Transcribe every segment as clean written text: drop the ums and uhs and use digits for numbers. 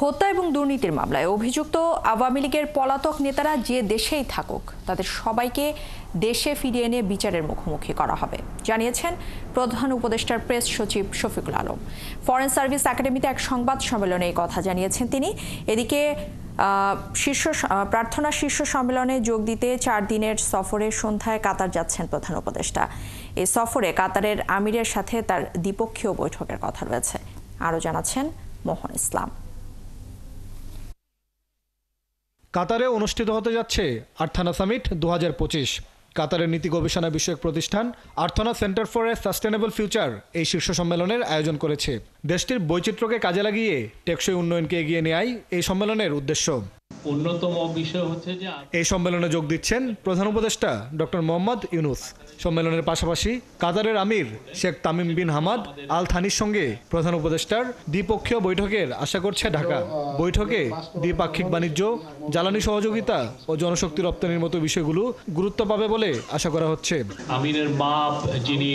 হত্যা এবং দুর্নীতির মামলায় অভিযুক্ত আওয়ামী লীগের পলাতক নেতারা যে দেশেই থাকুক তাদের সবাইকে দেশে ফিরিয়ে এনে বিচারের মুখোমুখি করা হবে জানিয়েছেন প্রধান উপদেষ্টার প্রেস সচিব শফিকুল আলম। ফরেন সার্ভিস একাডেমিতে এক সংবাদ সম্মেলনে এই কথা জানিয়েছেন তিনি। এদিকে প্রার্থনা শীর্ষ সম্মেলনে যোগ দিতে 4 দিনের সফরে সন্ধ্যায় কাতার যাচ্ছেন প্রধান উপদেষ্টা। এই সফরে কাতারের আমিরের সাথে তার দ্বিপক্ষীয় বৈঠকের কথা রয়েছে। আরও জানাচ্ছেন মোহন ইসলাম। কাতারে অনুষ্ঠিত হতে যাচ্ছে আর্থানা সামিট 2025। কাতারের নীতি গবেষণা বিষয়ক প্রতিষ্ঠান Earthna centre for a sustainable future এই শীর্ষ সম্মেলনের আয়োজন করেছে। দেশটির বৈচিত্র্যকে কাজে লাগিয়ে টেকসই উন্নয়নকে এগিয়ে নেয়াই এই সম্মেলনের উদ্দেশ্য। অন্যতম বিষয় হচ্ছে যে এই সম্মেলনে যোগ দিচ্ছেন প্রধান উপদেষ্টা ডক্টর মোহাম্মদ ইউনুস। সম্মেলনের পাশাপাশি কাতারের আমির Sheikh Tamim bin Hamad Al থানির সঙ্গে প্রধান উপদেষ্টার দ্বিপক্ষীয় বৈঠকের আশা করছে ঢাকা। বৈঠকে দ্বিপাক্ষিক বাণিজ্য, জ্বালানি সহযোগিতা ও জনশক্তি রপ্তানির মতো বিষয়গুলো গুরুত্ব পাবে বলে আশা করা হচ্ছে। আমিরের বাপ যিনি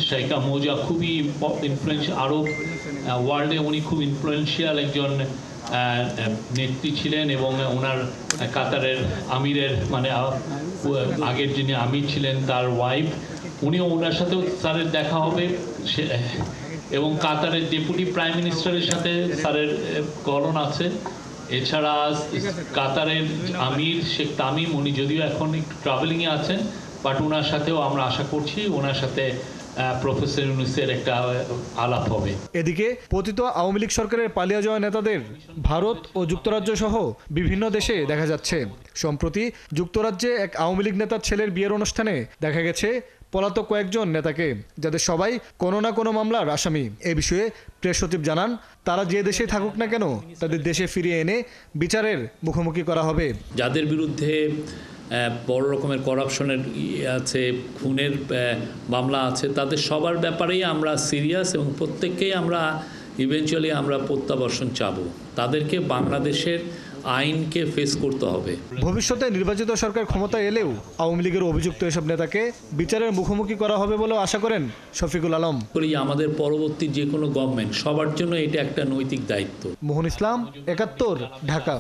শেখা মৌজা খুবই ইনফ্লুয়েন্সিয়াল, আরব ওয়ার্ল্ডে উনি খুব ইনফ্লুয়েন্সিয়াল একজন নেত্রী ছিলেন এবং ওনার কাতারের আমিরের মানে আগের যিনি আমির ছিলেন তার ওয়াইফ, উনিও ওনার সাথেও স্যারের দেখা হবে এবং কাতারের ডেপুটি প্রাইম মিনিস্টারের সাথে স্যারের গলন আছে। এছাড়া কাতারের আমির শেখ তামিম, উনি যদিও এখন একটু ট্রাভেলিংয়ে আছেন, বাট ওনার সাথেও আমরা আশা করছি ওনার সাথে প্রফেসর ইউনুসের একটা আলাপ হবে। এদিকে পতিত আওয়ামী লীগ সরকারের পালিয়ে যাওয়া নেতাদের ভারত ও যুক্তরাজ্য সহ বিভিন্ন দেশে দেখা যাচ্ছে। সম্প্রতি যুক্তরাজ্যে এক আওয়ামী লীগ নেতার ছেলের বিয়ের অনুষ্ঠানে দেখা গেছে পলাতক কয়েকজন নেতাকে, যাদের সবাই কোনো না কোনো মামলার আসামি। এ বিষয়ে প্রেস সচিব জানান, তারা যে দেশে থাকুক না কেন তাদের দেশে ফিরিয়ে এনে বিচারের মুখোমুখি করা হবে। যাদের বিরুদ্ধে বড় রকমের করাপশনের আছে, খুনের মামলা আছে, তাদের সবার ব্যাপারেই আমরা সিরিয়াস এবং প্রত্যেককেই আমরা ইভেনচুয়ালি আমরা প্রত্যাবর্তন চাবো। তাদেরকে বাংলাদেশের আইনকে ফেস করতে হবে। ভবিষ্যতে নির্বাচিত সরকার ক্ষমতায় এলেও আওয়ামী লীগের অভিযুক্ত এসব নেতাকে বিচারের মুখোমুখি করা হবে বলেও আশা করেন শফিকুল আলম। আমাদের পরবর্তী যে কোনো গভর্নমেন্ট সবার জন্য এটা একটা নৈতিক দায়িত্ব। মোহন ইসলাম, 71, ঢাকা।